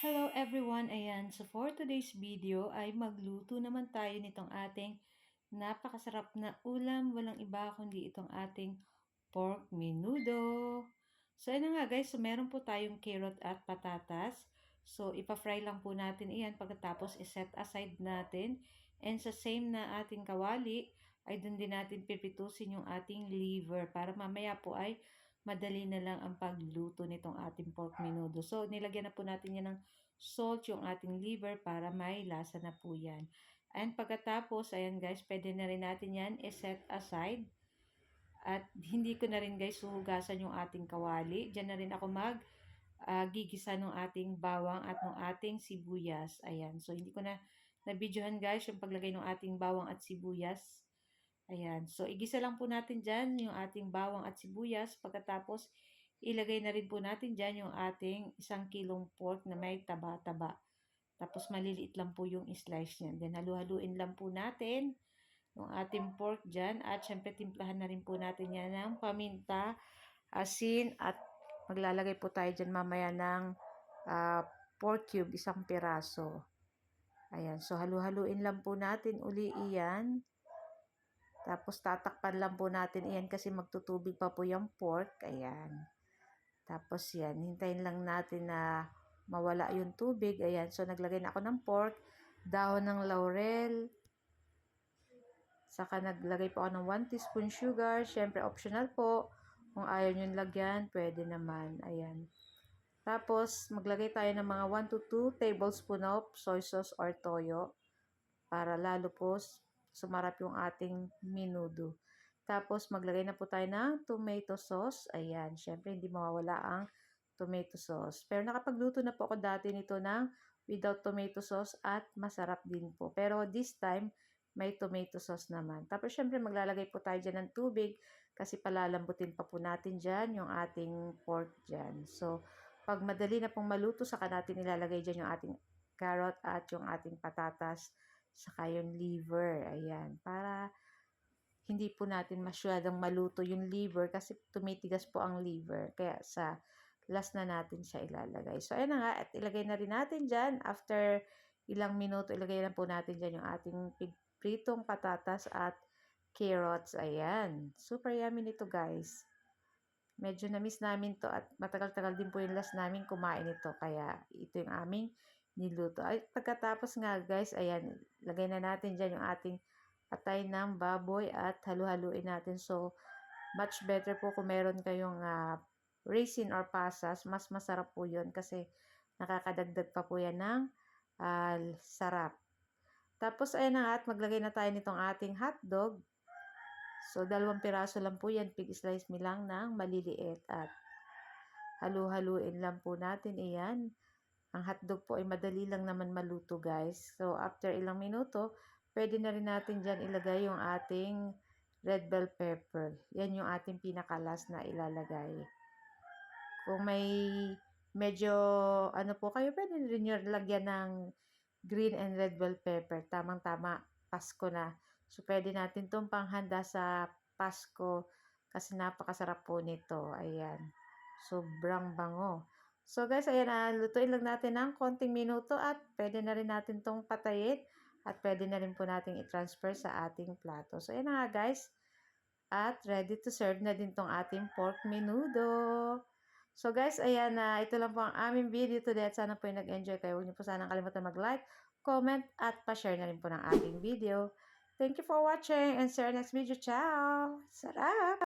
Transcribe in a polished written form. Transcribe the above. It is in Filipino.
Hello everyone! Ayan, so for today's video ay magluto naman tayo nitong ating napakasarap na ulam. Walang iba kundi itong ating pork menudo. So ayun nga guys, so meron po tayong carrot at patatas. So ipa-fry lang po natin iyan pagkatapos iset aside natin. And sa same na ating kawali ay dun din natin pipitusin yung ating liver para mamaya po ay madali na lang ang pagluto nitong ating pork menudo. So, nilagyan na po natin yan ng salt yung ating liver para may lasa na po yan. And pagkatapos, ayan guys, pwede na rin natin yan i-set aside. At hindi ko na rin guys huhugasan yung ating kawali. Diyan na rin ako gigisa ng ating bawang at ng ating sibuyas. Ayan, so hindi ko na na-videohan guys yung paglagay ng ating bawang at sibuyas. Ayan. So, igisa lang po natin dyan yung ating bawang at sibuyas. Pagkatapos, ilagay na rin po natin dyan yung ating 1 kilong pork na may taba-taba. Tapos, maliliit lang po yung slice niyan. Then, halu-haluin lang po natin yung ating pork dyan. At, syempre, timplahan na rin po natin yan ng paminta, asin, at maglalagay po tayo dyan mamaya ng pork cube, 1 piraso. Ayan. So, halu-haluin lang po natin uli iyan. Tapos, tatakpan lang po natin iyan kasi magtutubig pa po yung pork. Ayan. Tapos, yan. Hintayin lang natin na mawala yung tubig. Ayan. So, naglagay na ako ng pork, dahon ng laurel. Saka, naglagay po ako ng 1 teaspoon sugar. Siyempre, optional po. Kung ayaw nyo lagyan, pwede naman. Ayan. Tapos, maglagay tayo ng mga 1 to 2 tablespoon of soy sauce or toyo. Para lalo po sumarap yung ating menudo. Tapos, maglagay na po tayo ng tomato sauce. Ayan, syempre hindi mawawala ang tomato sauce. Pero nakapagluto na po ako dati nito ng without tomato sauce at masarap din po. Pero this time, may tomato sauce naman. Tapos, syempre maglalagay po tayo dyan ng tubig kasi palalambutin pa po natin dyan yung ating pork dyan. So, pag madali na pong maluto, saka natin ilalagay dyan yung ating carrot at yung ating patatas saka yung liver. Ayan. Para hindi po natin masyadong maluto yung liver kasi tumitigas po ang liver. Kaya sa last na natin siya ilalagay. So, ayan na nga. At ilagay na rin natin dyan. After ilang minuto, ilagay na po natin dyan yung ating pritong patatas at carrots. Ayan. Super yummy nito guys. Medyo na-miss namin to at matagal-tagal din po yung last namin kumain ito. Kaya ito yung aming niluto. Ay, pagkatapos nga guys, ayan, lagay na natin dyan yung ating atay ng baboy at halu-haluin natin. So, much better po kung meron kayong raisin or pasas. Mas masarap po yun kasi nakakadagdag pa po yan ng sarap. Tapos, ayan na at maglagay na tayo nitong ating hotdog. So, 2 piraso lang po yan. Pig slice me lang ng maliliit at halu-haluin lang po natin iyan. Ang hotdog po ay madali lang naman maluto guys. So, after ilang minuto, pwede na rin natin dyan ilagay yung ating red bell pepper. Yan yung ating pinakalas na ilalagay. Kung may medyo ano po kayo, pwede rin nyo lagyan ng green and red bell pepper. Tamang-tama, Pasko na. So, pwede natin itong panghanda sa Pasko kasi napakasarap po nito. Ayan. Sobrang bango. So guys, ayan lutuin lang natin ng konting minuto at pwede na rin natin tong patayin at pwede na rin po natin i-transfer sa ating plato. So ayan na nga guys. At ready to serve na din tong ating pork menudo. So guys, ayan ito lang po ang aming video today at sana po yung nag-enjoy kayo. Huwag niyo po sana kalimutan mag-like, comment at pa-share na rin po ng ating video. Thank you for watching and see you next video. Ciao! Sarap!